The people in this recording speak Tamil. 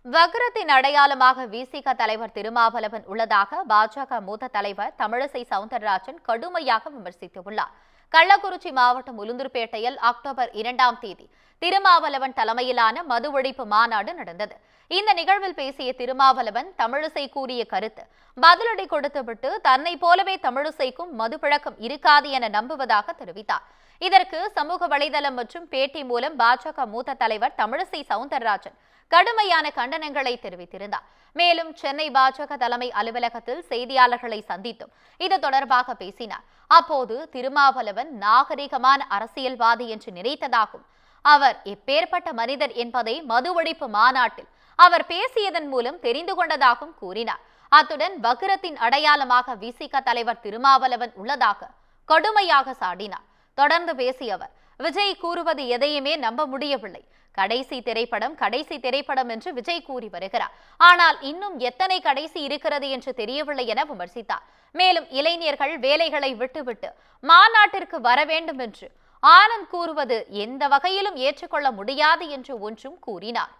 வக்ரத்தின் அடையாளமாக விசிக தலைவர் திருமாவளவன் உள்ளதாக பாஜக மூத்த தலைவர் தமிழிசை சவுந்தரராஜன் கடுமையாக விமர்சித்துள்ளார். கள்ளக்குறிச்சி மாவட்டம் உளுந்தூர்பேட்டையில் அக்டோபர் 2ஆம் தேதி திருமாவளவன் தலைமையிலான மது ஒழிப்பு மாநாடு நடந்தது. இந்த நிகழ்வில் பேசிய திருமாவளவன் தமிழிசை கூறிய கருத்து பதிலடி கொடுத்துவிட்டு தன்னை போலவே தமிழிசைக்கும் மது பழக்கம் இருக்காது என நம்புவதாக தெரிவித்தார். இதற்கு சமூக வலைதளம் மற்றும் பேட்டி மூலம் பாஜக மூத்த தலைவர் தமிழிசை சவுந்தரராஜன் கடுமையான கண்டனங்களை தெரிவித்திருந்தார். மேலும் சென்னை பாஜக தலைமை அலுவலகத்தில் செய்தியாளர்களை சந்தித்தும் இது தொடர்பாக பேசினார். அப்போது திருமாவளவன் நாகரிகமான அரசியல்வாதி என்று நினைத்ததாகும். அவர் எப்பேற்பட்ட மனிதர் என்பதை மது ஒழிப்பு மாநாட்டில் அவர் பேசியதன் மூலம் தெரிந்து கொண்டதாகவும் கூறினார். அத்துடன் வக்ரத்தின் அடையாளமாக விசிக தலைவர் திருமாவளவன் உள்ளதாக கடுமையாக சாடினார். தொடர்ந்து பேசிய அவர், விஜய் கூறுவது எதையுமே நம்ப முடியவில்லை. கடைசி திரைப்படம் என்று விஜய் கூறி வருகிறார். ஆனால் இன்னும் எத்தனை கடைசி இருக்கிறது என்று தெரியவில்லை என விமர்சித்தார். மேலும் இளைஞர்கள் வேலைகளை விட்டுவிட்டு மாநாட்டிற்கு வர வேண்டும் என்று ஆனந்த் கூறுவது எந்த வகையிலும் ஏற்றுக்கொள்ள முடியாது என்று ஒன்றும் கூறினார்.